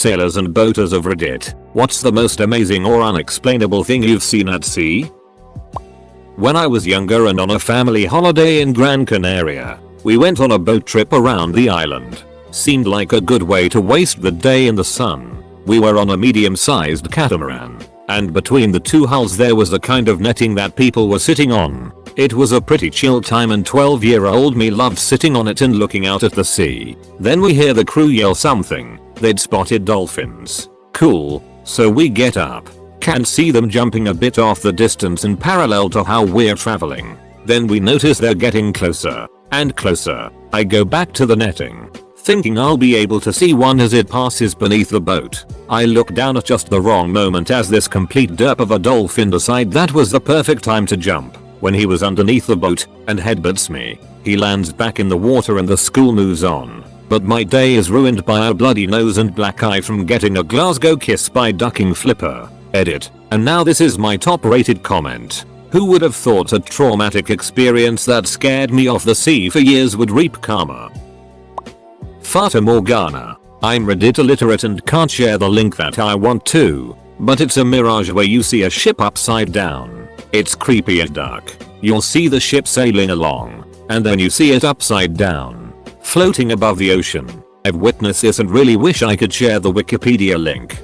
Sailors and boaters of Reddit, what's the most amazing or unexplainable thing you've seen at sea? When I was younger and on a family holiday in Gran Canaria, we went on a boat trip around the island. Seemed like a good way to waste the day in the sun. We were on a medium-sized catamaran, and between the two hulls there was a kind of netting that people were sitting on. It was a pretty chill time and 12-year-old me loved sitting on it and looking out at the sea. Then we hear the crew yell something. They'd spotted dolphins. Cool, so we get up. Can see them jumping a bit off the distance and parallel to how we're traveling. Then we notice they're getting closer and closer. I go back to the netting, thinking I'll be able to see one as it passes beneath the boat. I look down at just the wrong moment as this complete derp of a dolphin decide that was the perfect time to jump. When he was underneath the boat and headbutts me, he lands back in the water and the school moves on. But my day is ruined by a bloody nose and black eye from getting a Glasgow kiss by ducking Flipper. Edit. And now this is my top rated comment. Who would have thought a traumatic experience that scared me off the sea for years would reap karma? Fata Morgana. I'm Reddit illiterate and can't share the link that I want to, but it's a mirage where you see a ship upside down. It's creepy as dark. You'll see the ship sailing along, and then you see it upside down, floating above the ocean. I've witnessed this and really wish I could share the Wikipedia link.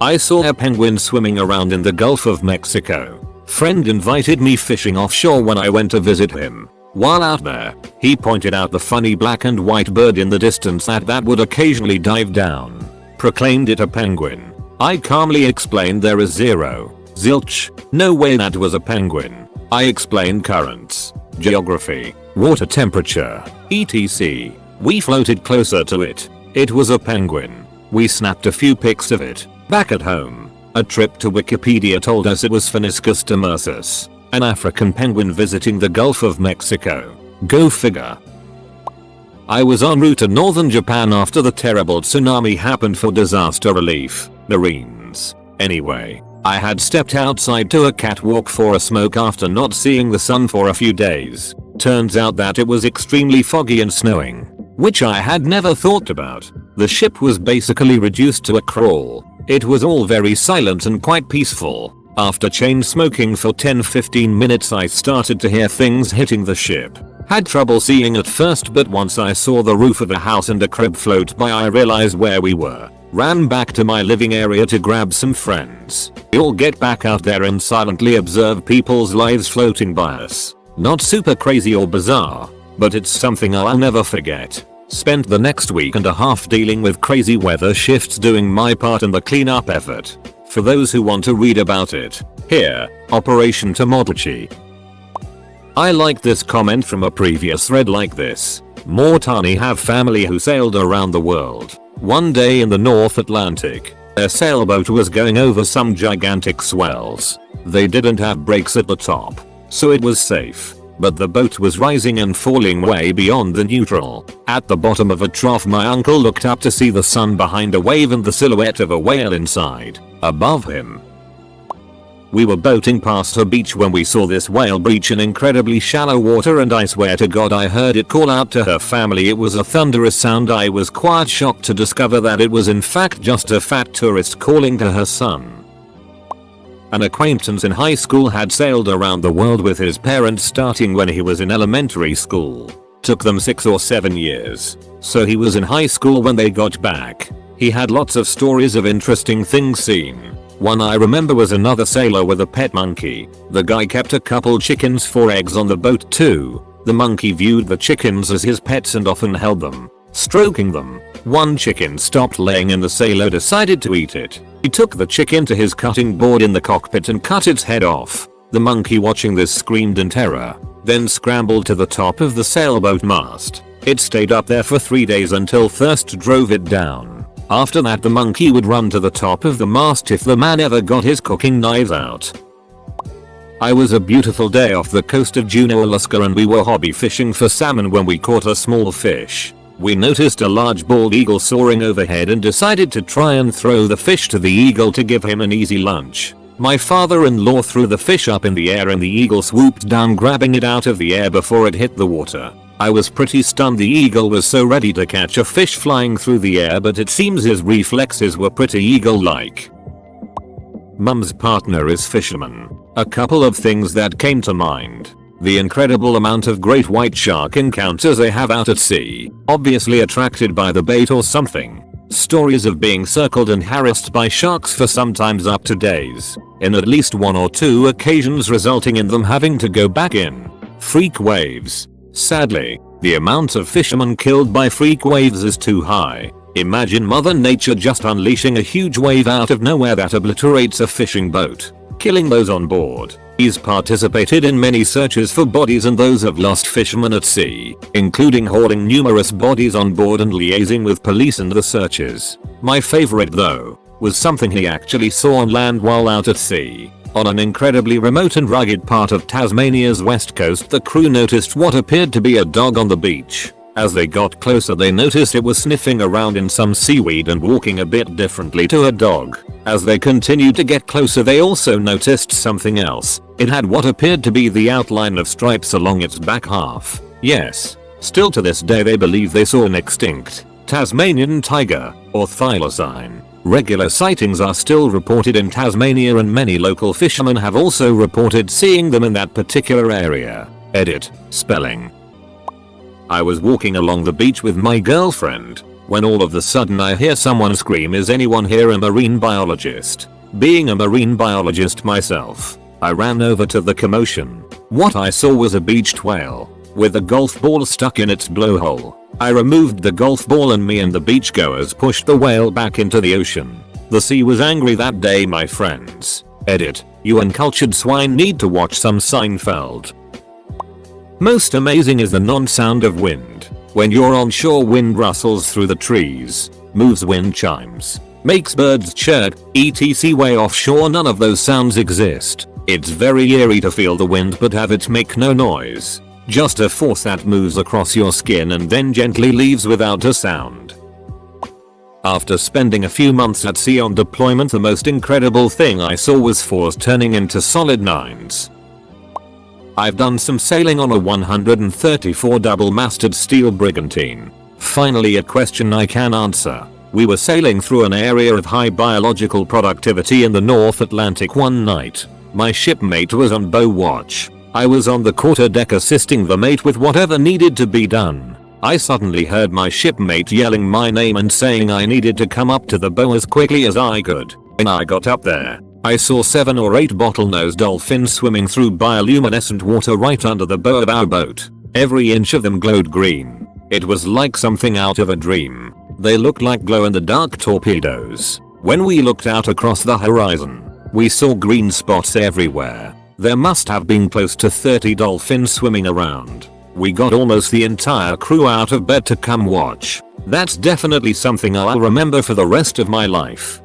I saw a penguin swimming around in the Gulf of Mexico. Friend invited me fishing offshore when I went to visit him. While out there, he pointed out the funny black and white bird in the distance that would occasionally dive down. Proclaimed it a penguin. I calmly explained there is zero, zilch, no way that was a penguin. I explained currents, geography, water temperature, etc. We floated closer to it. It was a penguin. We snapped a few pics of it. Back at home, a trip to Wikipedia told us it was Phoniscus demersus, an African penguin visiting the Gulf of Mexico. Go figure. I was en route to northern Japan after the terrible tsunami happened for disaster relief, Marines. Anyway, I had stepped outside to a catwalk for a smoke after not seeing the sun for a few days. Turns out that it was extremely foggy and snowing, which I had never thought about. The ship was basically reduced to a crawl. It was all very silent and quite peaceful. After chain smoking for 10-15 minutes I started to hear things hitting the ship. Had trouble seeing at first, but once I saw the roof of a house and a crib float by I realized where we were. Ran back to my living area to grab some friends. We all get back out there and silently observe people's lives floating by us. Not super crazy or bizarre, but it's something I'll never forget. Spent the next week and a half dealing with crazy weather shifts doing my part in the cleanup effort. For those who want to read about it, here, Operation Tomodachi. I like this comment from a previous thread like this. Mortani have family who sailed around the world. One day in the North Atlantic, their sailboat was going over some gigantic swells. They didn't have brakes at the top, so it was safe. But the boat was rising and falling way beyond the neutral. At the bottom of a trough my uncle looked up to see the sun behind a wave and the silhouette of a whale inside, above him. We were boating past her beach when we saw this whale breach in incredibly shallow water, and I swear to God I heard it call out to her family. It was a thunderous sound. I was quite shocked to discover that it was in fact just a fat tourist calling to her son. An acquaintance in high school had sailed around the world with his parents starting when he was in elementary school. Took them 6 or 7 years, so he was in high school when they got back. He had lots of stories of interesting things seen. One I remember was another sailor with a pet monkey. The guy kept a couple chickens for eggs on the boat too. The monkey viewed the chickens as his pets and often held them, stroking them. One chicken stopped laying and the sailor decided to eat it. He took the chicken to his cutting board in the cockpit and cut its head off. The monkey, watching this, screamed in terror, then scrambled to the top of the sailboat mast. It stayed up there for 3 days until thirst drove it down. After that the monkey would run to the top of the mast if the man ever got his cooking knives out. I was a beautiful day off the coast of Juneau, Alaska, and we were hobby fishing for salmon when we caught a small fish. We noticed a large bald eagle soaring overhead and decided to try and throw the fish to the eagle to give him an easy lunch. My father-in-law threw the fish up in the air and the eagle swooped down, grabbing it out of the air before it hit the water. I was pretty stunned. The eagle was so ready to catch a fish flying through the air, but it seems his reflexes were pretty eagle-like. Mum's partner is fisherman. A couple of things that came to mind. The incredible amount of great white shark encounters they have out at sea, obviously attracted by the bait or something. Stories of being circled and harassed by sharks for sometimes up to days, in at least 1 or 2 occasions resulting in them having to go back in. Freak waves. Sadly, the amount of fishermen killed by freak waves is too high. Imagine Mother Nature just unleashing a huge wave out of nowhere that obliterates a fishing boat, killing those on board. He's participated in many searches for bodies and those of lost fishermen at sea, including hauling numerous bodies on board and liaising with police in the searches. My favorite though, was something he actually saw on land while out at sea. On an incredibly remote and rugged part of Tasmania's west coast, the crew noticed what appeared to be a dog on the beach. As they got closer, they noticed it was sniffing around in some seaweed and walking a bit differently to a dog. As they continued to get closer, they also noticed something else. It had what appeared to be the outline of stripes along its back half. Yes, still to this day they believe they saw an extinct Tasmanian tiger or thylacine. Regular sightings are still reported in Tasmania, and many local fishermen have also reported seeing them in that particular area. Edit. Spelling. I was walking along the beach with my girlfriend when all of a sudden I hear someone scream, "Is anyone here a marine biologist?" Being a marine biologist myself, I ran over to the commotion. What I saw was a beached whale with a golf ball stuck in its blowhole. I removed the golf ball and me and the beachgoers pushed the whale back into the ocean. The sea was angry that day, my friends. Edit. You uncultured swine need to watch some Seinfeld. Most amazing is the non-sound of wind. When you're on shore, wind rustles through the trees, moves wind chimes, makes birds chirp, etc. Way offshore none of those sounds exist. It's very eerie to feel the wind but have it make no noise. Just a force that moves across your skin and then gently leaves without a sound. After spending a few months at sea on deployment, the most incredible thing I saw was 4s turning into solid 9s. I've done some sailing on a 134 double-masted steel brigantine. Finally a question I can answer. We were sailing through an area of high biological productivity in the North Atlantic one night. My shipmate was on bow watch. I was on the quarterdeck assisting the mate with whatever needed to be done. I suddenly heard my shipmate yelling my name and saying I needed to come up to the bow as quickly as I could. When I got up there, I saw 7 or 8 bottlenose dolphins swimming through bioluminescent water right under the bow of our boat. Every inch of them glowed green. It was like something out of a dream. They looked like glow-in-the-dark torpedoes. When we looked out across the horizon, we saw green spots everywhere. There must have been close to 30 dolphins swimming around. We got almost the entire crew out of bed to come watch. That's definitely something I'll remember for the rest of my life.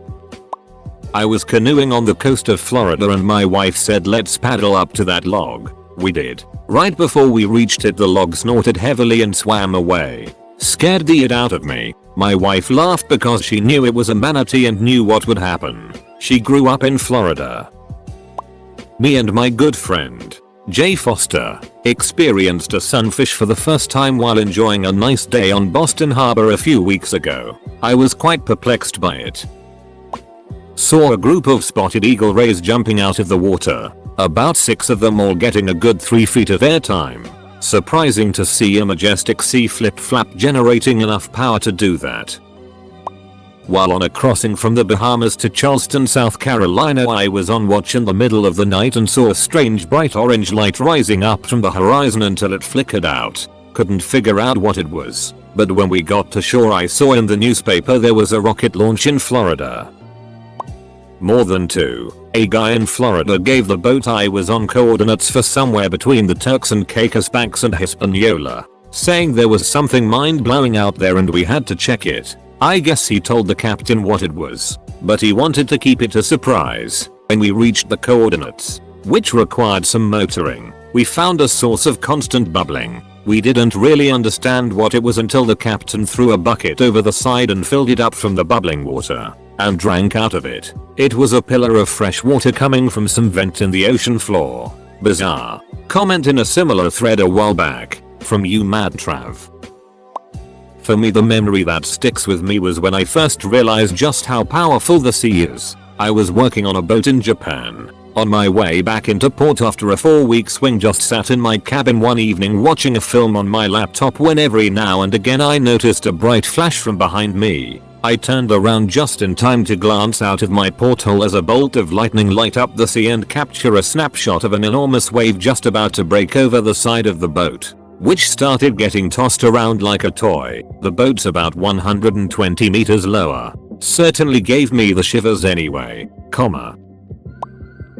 I was canoeing on the coast of Florida and my wife said, "Let's paddle up to that log." We did. Right before we reached it, the log snorted heavily and swam away. Scared the it out of me. My wife laughed because she knew it was a manatee and knew what would happen. She grew up in Florida. Me and my good friend, Jay Foster, experienced a sunfish for the first time while enjoying a nice day on Boston Harbor a few weeks ago. I was quite perplexed by it. Saw a group of spotted eagle rays jumping out of the water, about 6 of them all getting a good 3 feet of airtime. Surprising to see a majestic sea flip-flap generating enough power to do that. While on a crossing from the Bahamas to Charleston, South Carolina, I was on watch in the middle of the night and saw a strange bright orange light rising up from the horizon until it flickered out. Couldn't figure out what it was, but when we got to shore I saw in the newspaper there was a rocket launch in Florida. More than 2. A guy in Florida gave the boat I was on coordinates for somewhere between the Turks and Caicos Banks and Hispaniola, saying there was something mind-blowing out there and we had to check it. I guess he told the captain what it was, but he wanted to keep it a surprise. When we reached the coordinates, which required some motoring, we found a source of constant bubbling. We didn't really understand what it was until the captain threw a bucket over the side and filled it up from the bubbling water and drank out of it. It was a pillar of fresh water coming from some vent in the ocean floor. Bizarre. Comment in a similar thread a while back. From you Mad Trav. For me, the memory that sticks with me was when I first realized just how powerful the sea is. I was working on a boat in Japan. On my way back into port after a 4-week swing, just sat in my cabin one evening watching a film on my laptop when every now and again I noticed a bright flash from behind me. I turned around just in time to glance out of my porthole as a bolt of lightning light up the sea and capture a snapshot of an enormous wave just about to break over the side of the boat, which started getting tossed around like a toy. The boat's about 120 meters lower. Certainly gave me the shivers anyway,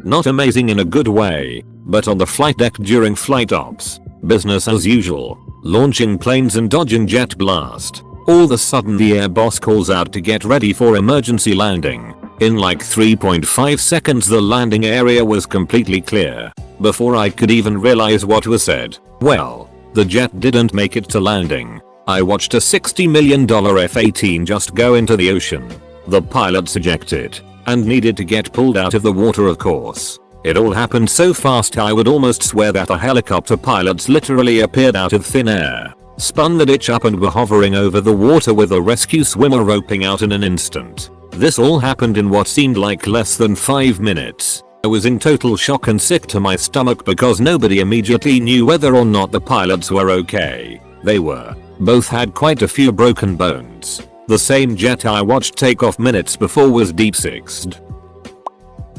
Not amazing in a good way, but on the flight deck during flight ops, business as usual, launching planes and dodging jet blast. All of a sudden the air boss calls out to get ready for emergency landing. In like 3.5 seconds the landing area was completely clear. Before I could even realize what was said, well, the jet didn't make it to landing. I watched a $60 million F-18 just go into the ocean. The pilots ejected and needed to get pulled out of the water, of course. It all happened so fast I would almost swear that the helicopter pilots literally appeared out of thin air, spun the ditch up and were hovering over the water with a rescue swimmer roping out in an instant. This all happened in what seemed like less than 5 minutes. I was in total shock and sick to my stomach because nobody immediately knew whether or not the pilots were okay. They were. Both had quite a few broken bones. The same jet I watched take off minutes before was deep sixed.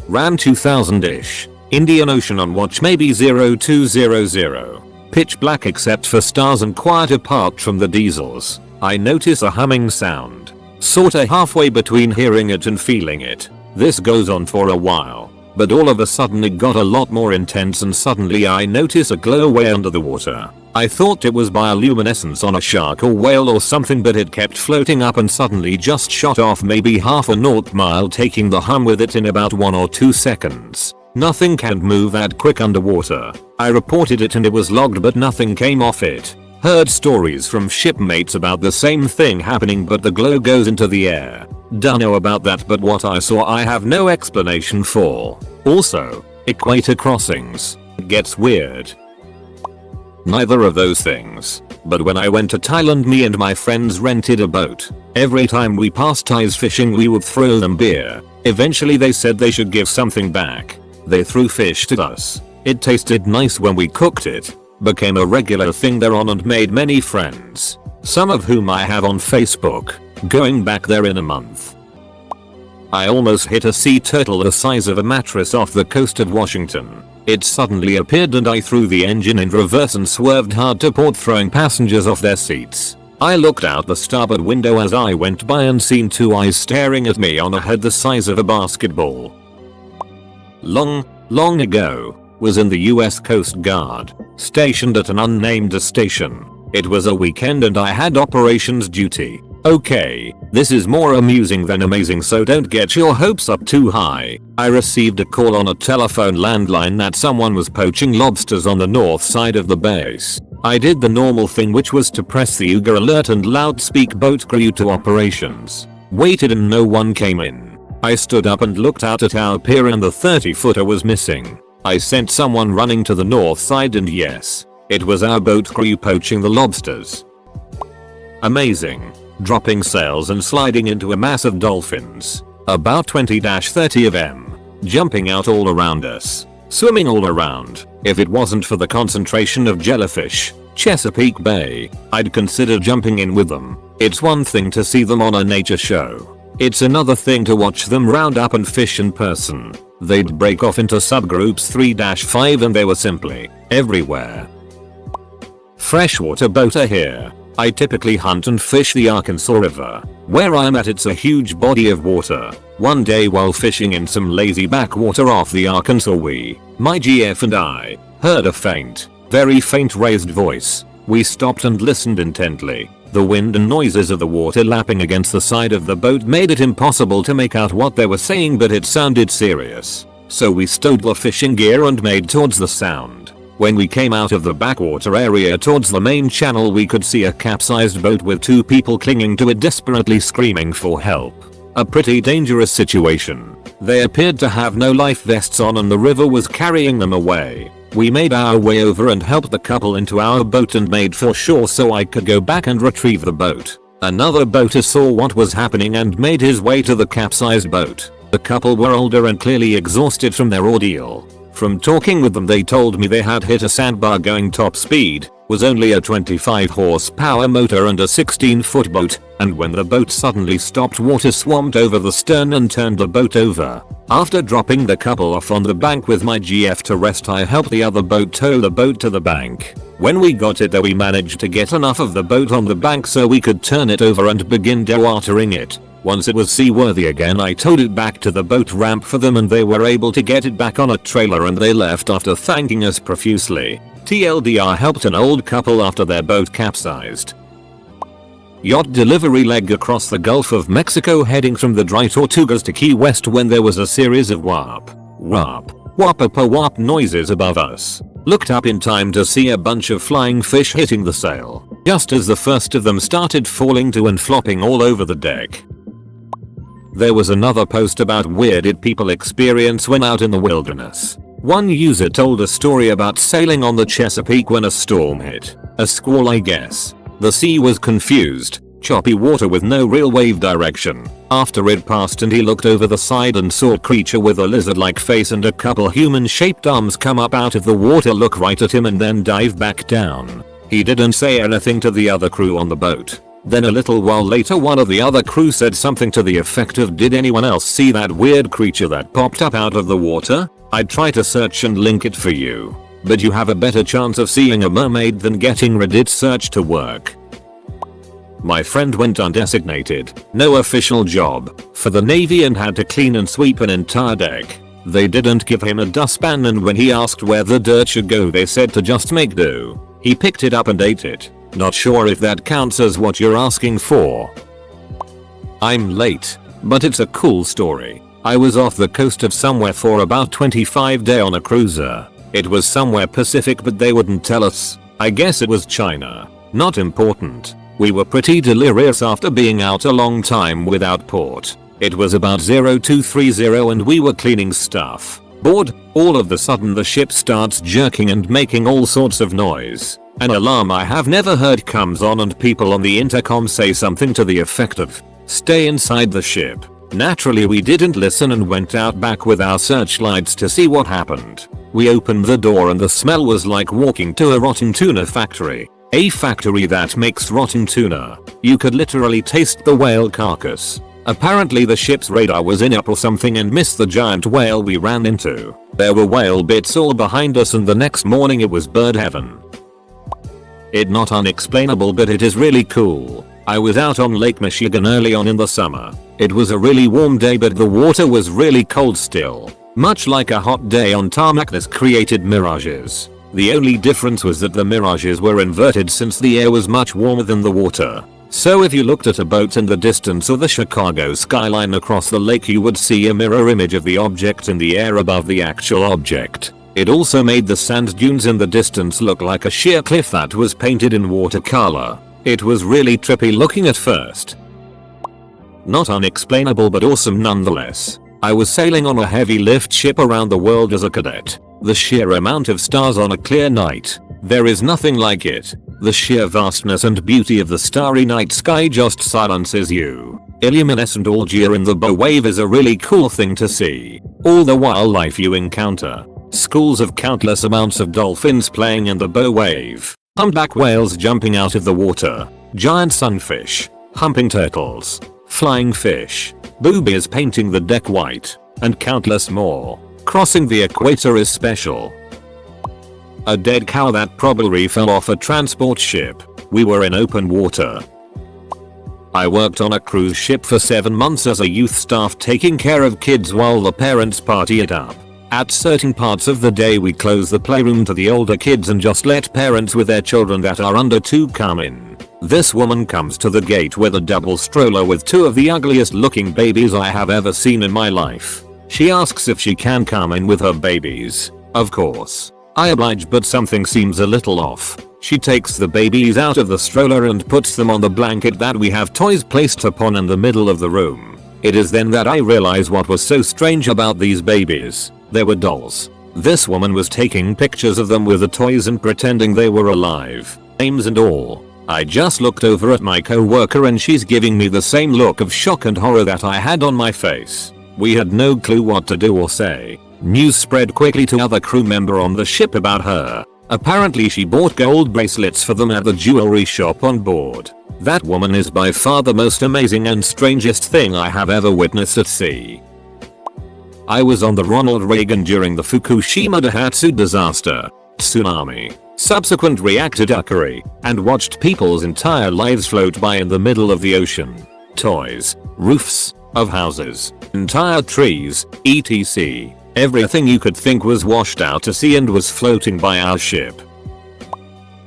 Ran 2000-ish. Indian Ocean on watch maybe 0200. Pitch black except for stars and quiet apart from the diesels. I notice a humming sound. Sorta halfway between hearing it and feeling it. This goes on for a while, but all of a sudden it got a lot more intense and suddenly I notice a glow way under the water. I thought it was bioluminescence on a shark or whale or something, but it kept floating up and suddenly just shot off maybe half a nautical mile, taking the hum with it in about 1 or 2 seconds. Nothing can move that quick underwater. I reported it and it was logged, but nothing came off it. Heard stories from shipmates about the same thing happening, but the glow goes into the air. Don't know about that, but what I saw I have no explanation for. Also, equator crossings. It gets weird. Neither of those things. But when I went to Thailand, me and my friends rented a boat. Every time we passed Thais fishing we would throw them beer. Eventually they said they should give something back. They threw fish to us. It tasted nice when we cooked it. Became a regular thing there on and made many friends. Some of whom I have on Facebook. Going back there in a month. I almost hit a sea turtle the size of a mattress off the coast of Washington. It suddenly appeared and I threw the engine in reverse and swerved hard to port, throwing passengers off their seats. I looked out the starboard window as I went by and seen 2 eyes staring at me on a head the size of a basketball. Long ago, was in the US Coast Guard, stationed at an unnamed station. It was a weekend and I had operations duty. Okay, this is more amusing than amazing, so don't get your hopes up too high. I received a call on a telephone landline that someone was poaching lobsters on the north side of the base. I did the normal thing, which was to press the UGA alert and loudspeak boat crew to operations. Waited and no one came in. I stood up and looked out at our pier and the 30-footer was missing. I sent someone running to the north side and yes, it was our boat crew poaching the lobsters. Amazing. Dropping sails and sliding into a mass of dolphins. About 20-30 of them. Jumping out all around us. Swimming all around. If it wasn't for the concentration of jellyfish, Chesapeake Bay, I'd consider jumping in with them. It's one thing to see them on a nature show. It's another thing to watch them round up and fish in person. They'd break off into subgroups 3-5 and they were simply everywhere. Freshwater boater here. I typically hunt and fish the Arkansas River. Where I'm at, it's a huge body of water. One day while fishing in some lazy backwater off the Arkansas, my GF and I, heard a faint, very faint raised voice. We stopped and listened intently. The wind and noises of the water lapping against the side of the boat made it impossible to make out what they were saying, but it sounded serious. So we stowed the fishing gear and made towards the sound. When we came out of the backwater area towards the main channel, we could see a capsized boat with 2 people clinging to it, desperately screaming for help. A pretty dangerous situation. They appeared to have no life vests on and the river was carrying them away. We made our way over and helped the couple into our boat and made for shore so I could go back and retrieve the boat. Another boater saw what was happening and made his way to the capsized boat. The couple were older and clearly exhausted from their ordeal. From talking with them, they told me they had hit a sandbar going top speed, was only a 25 horsepower motor and a 16-foot boat, and when the boat suddenly stopped, water swamped over the stern and turned the boat over. After dropping the couple off on the bank with my GF to rest, I helped the other boat tow the boat to the bank. When we got it there, we managed to get enough of the boat on the bank so we could turn it over and begin dewatering it. Once it was seaworthy again, I towed it back to the boat ramp for them and they were able to get it back on a trailer, and they left after thanking us profusely. TLDR helped an old couple after their boat capsized. Yacht delivery leg across the Gulf of Mexico heading from the Dry Tortugas to Key West when there was a series of whap, whap, whap-a-pa whap noises above us. Looked up in time to see a bunch of flying fish hitting the sail, just as the first of them started falling to and flopping all over the deck. There was another post about weird people experience when out in the wilderness. One user told a story about sailing on the Chesapeake when a storm hit. A squall, I guess. The sea was confused, choppy water with no real wave direction. After it passed and he looked over the side and saw a creature with a lizard-like face and a couple human-shaped arms come up out of the water, look right at him and then dive back down. He didn't say anything to the other crew on the boat. Then a little while later one of the other crew said something to the effect of, "Did anyone else see that weird creature that popped up out of the water? I'd try to search and link it for you. But you have a better chance of seeing a mermaid than getting Reddit search to work." My friend went undesignated, no official job, for the Navy and had to clean and sweep an entire deck. They didn't give him a dustpan, and when he asked where the dirt should go they said to just make do. He picked it up and ate it. Not sure if that counts as what you're asking for. I'm late, but it's a cool story. I was off the coast of somewhere for about 25 days on a cruiser. It was somewhere Pacific but they wouldn't tell us. I guess it was China. Not important. We were pretty delirious after being out a long time without port. It was about 0230 and we were cleaning stuff. Bored, all of a sudden the ship starts jerking and making all sorts of noise. An alarm I have never heard comes on and people on the intercom say something to the effect of, "Stay inside the ship." Naturally we didn't listen and went out back with our searchlights to see what happened. We opened the door and the smell was like walking to a rotten tuna factory. A factory that makes rotten tuna. You could literally taste the whale carcass. Apparently the ship's radar was in up or something and missed the giant whale we ran into. There were whale bits all behind us and the next morning it was bird heaven. It not unexplainable but it is really cool. I was out on Lake Michigan early on in the summer. It was a really warm day but the water was really cold still. Much like a hot day on tarmac, this created mirages. The only difference was that the mirages were inverted since the air was much warmer than the water. So if you looked at a boat in the distance or the Chicago skyline across the lake you would see a mirror image of the object in the air above the actual object. It also made the sand dunes in the distance look like a sheer cliff that was painted in watercolor. It was really trippy looking at first. Not unexplainable but awesome nonetheless. I was sailing on a heavy lift ship around the world as a cadet. The sheer amount of stars on a clear night. There is nothing like it. The sheer vastness and beauty of the starry night sky just silences you. Illuminescent algae in the bow wave is a really cool thing to see. All the wildlife you encounter. Schools of countless amounts of dolphins playing in the bow wave. Humpback whales jumping out of the water. Giant sunfish. Humping turtles. Flying fish. Boobies painting the deck white. And countless more. Crossing the equator is special. A dead cow that probably fell off a transport ship. We were in open water. I worked on a cruise ship for 7 months as a youth staff taking care of kids while the parents party it up. At certain parts of the day we close the playroom to the older kids and just let parents with their children that are under 2 come in. This woman comes to the gate with a double stroller with 2 of the ugliest looking babies I have ever seen in my life. She asks if she can come in with her babies. Of course. I oblige but something seems a little off. She takes the babies out of the stroller and puts them on the blanket that we have toys placed upon in the middle of the room. It is then that I realize what was so strange about these babies. They were dolls. This woman was taking pictures of them with the toys and pretending they were alive, names and all. I just looked over at my co-worker and she's giving me the same look of shock and horror that I had on my face. We had no clue what to do or say. News spread quickly to other crew member on the ship about her. Apparently she bought gold bracelets for them at the jewelry shop on board. That woman is by far the most amazing and strangest thing I have ever witnessed at sea. I was on the Ronald Reagan during the Fukushima Daihatsu disaster, tsunami, subsequent reactor duckery, and watched people's entire lives float by in the middle of the ocean. Toys, roofs of houses, entire trees, etc. Everything you could think was washed out to sea and was floating by our ship.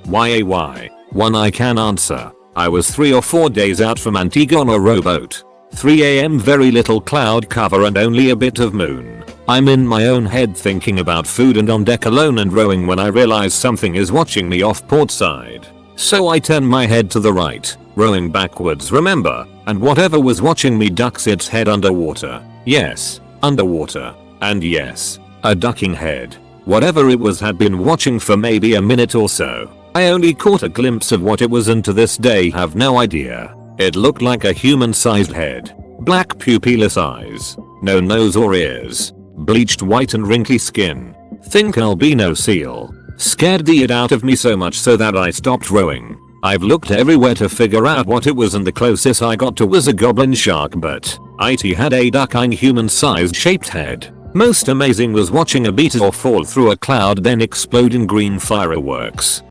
Why? One I can answer. I was 3 or 4 days out from Antigua on a rowboat. 3 AM, very little cloud cover and only a bit of moon. I'm in my own head thinking about food and on deck alone and rowing when I realize something is watching me off port side. So I turn my head to the right, rowing backwards, remember, and whatever was watching me ducks its head underwater. Yes, underwater. And yes, a ducking head. Whatever it was had been watching for maybe a minute or so. I only caught a glimpse of what it was and to this day have no idea. It looked like a human-sized head. Black pupilless eyes. No nose or ears. Bleached white and wrinkly skin. Think albino seal. Scared the it out of me so much so that I stopped rowing. I've looked everywhere to figure out what it was and the closest I got to was a goblin shark, but it had a duck-eyed human-sized shaped head. Most amazing was watching a meteor fall through a cloud then explode in green fireworks.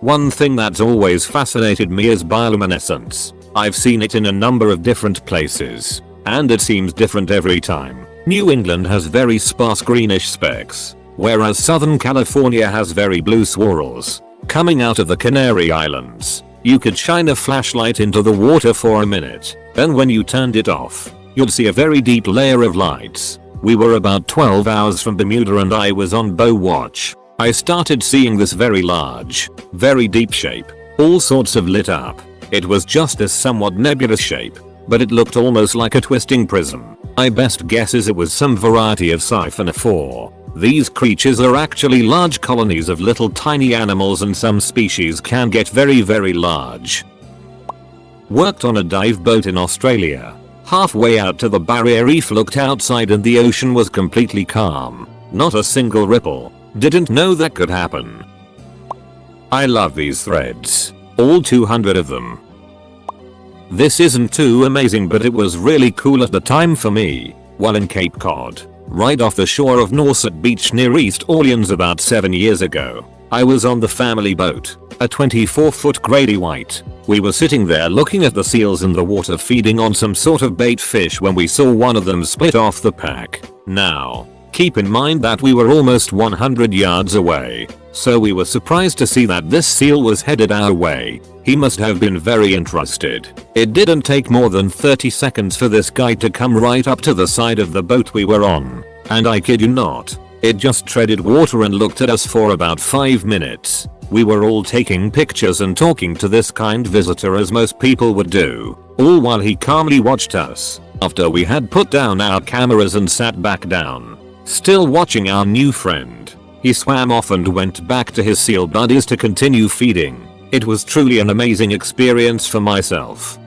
One thing that's always fascinated me is bioluminescence. I've seen it in a number of different places, and it seems different every time. New England has very sparse greenish specks, whereas Southern California has very blue swirls. Coming out of the Canary Islands, you could shine a flashlight into the water for a minute, then when you turned it off, you'd see a very deep layer of lights. We were about 12 hours from Bermuda and I was on bow watch. I started seeing this very large, very deep shape, all sorts of lit up. It was just a somewhat nebulous shape, but it looked almost like a twisting prism. My best guess is it was some variety of siphonophore. These creatures are actually large colonies of little tiny animals and some species can get very large. Worked on a dive boat in Australia. Halfway out to the barrier reef, looked outside and the ocean was completely calm. Not a single ripple. Didn't know that could happen. I love these threads. All 200 of them. This isn't too amazing, but it was really cool at the time for me. While in Cape Cod, right off the shore of Nauset Beach near East Orleans about 7 years ago, I was on the family boat, a 24-foot Grady White. We were sitting there looking at the seals in the water feeding on some sort of bait fish when we saw one of them split off the pack. Now, keep in mind that we were almost 100 yards away, so we were surprised to see that this seal was headed our way. He must have been very interested. It didn't take more than 30 seconds for this guy to come right up to the side of the boat we were on, and I kid you not, it just treaded water and looked at us for about 5 minutes. We were all taking pictures and talking to this kind visitor as most people would do, all while he calmly watched us. After we had put down our cameras and sat back down, still watching our new friend, he swam off and went back to his seal buddies to continue feeding. It was truly an amazing experience for myself.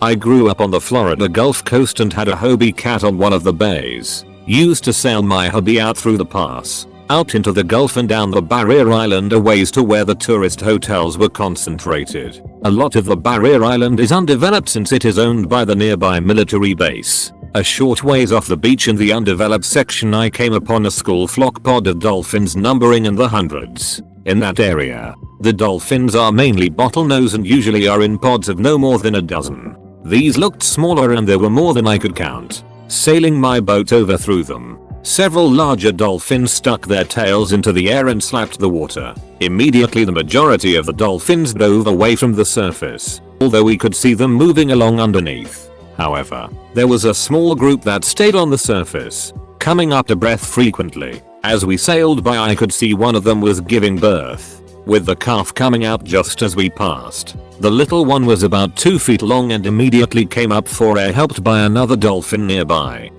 I grew up on the Florida Gulf Coast and had a Hobie cat on one of the bays. Used to sail my hubby out through the pass, out into the Gulf and down the barrier island a ways to where the tourist hotels were concentrated. A lot of the barrier island is undeveloped since it is owned by the nearby military base. A short ways off the beach in the undeveloped section I came upon a school flock pod of dolphins numbering in the hundreds. In that area, the dolphins are mainly bottlenose and usually are in pods of no more than a dozen. These looked smaller and there were more than I could count. Sailing my boat over through them, several larger dolphins stuck their tails into the air and slapped the water. Immediately the majority of the dolphins dove away from the surface, although we could see them moving along underneath. However, there was a small group that stayed on the surface, coming up to breath frequently. As we sailed by I could see one of them was giving birth, with the calf coming out just as we passed. The little one was about 2 feet long and immediately came up for air, helped by another dolphin nearby.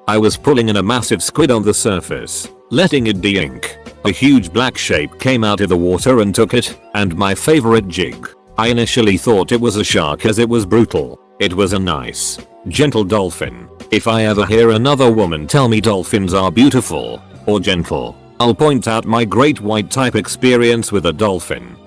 I was pulling in a massive squid on the surface, letting it de-ink. A huge black shape came out of the water and took it, and my favorite jig. I initially thought it was a shark as it was brutal. It was a nice, gentle dolphin. If I ever hear another woman tell me dolphins are beautiful or gentle, I'll point out my great white type experience with a dolphin.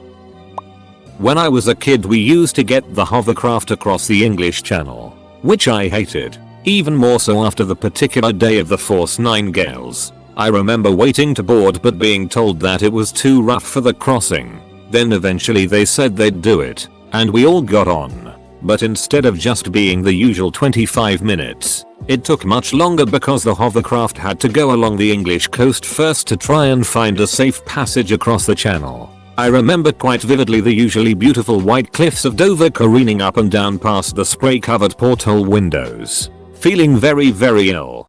When I was a kid we used to get the hovercraft across the English Channel, which I hated, even more so after the particular day of the Force 9 gales. I remember waiting to board but being told that it was too rough for the crossing. Then eventually they said they'd do it, and we all got on. But instead of just being the usual 25 minutes, it took much longer because the hovercraft had to go along the English coast first to try and find a safe passage across the channel. I remember quite vividly the usually beautiful white cliffs of Dover careening up and down past the spray-covered porthole windows, feeling very ill.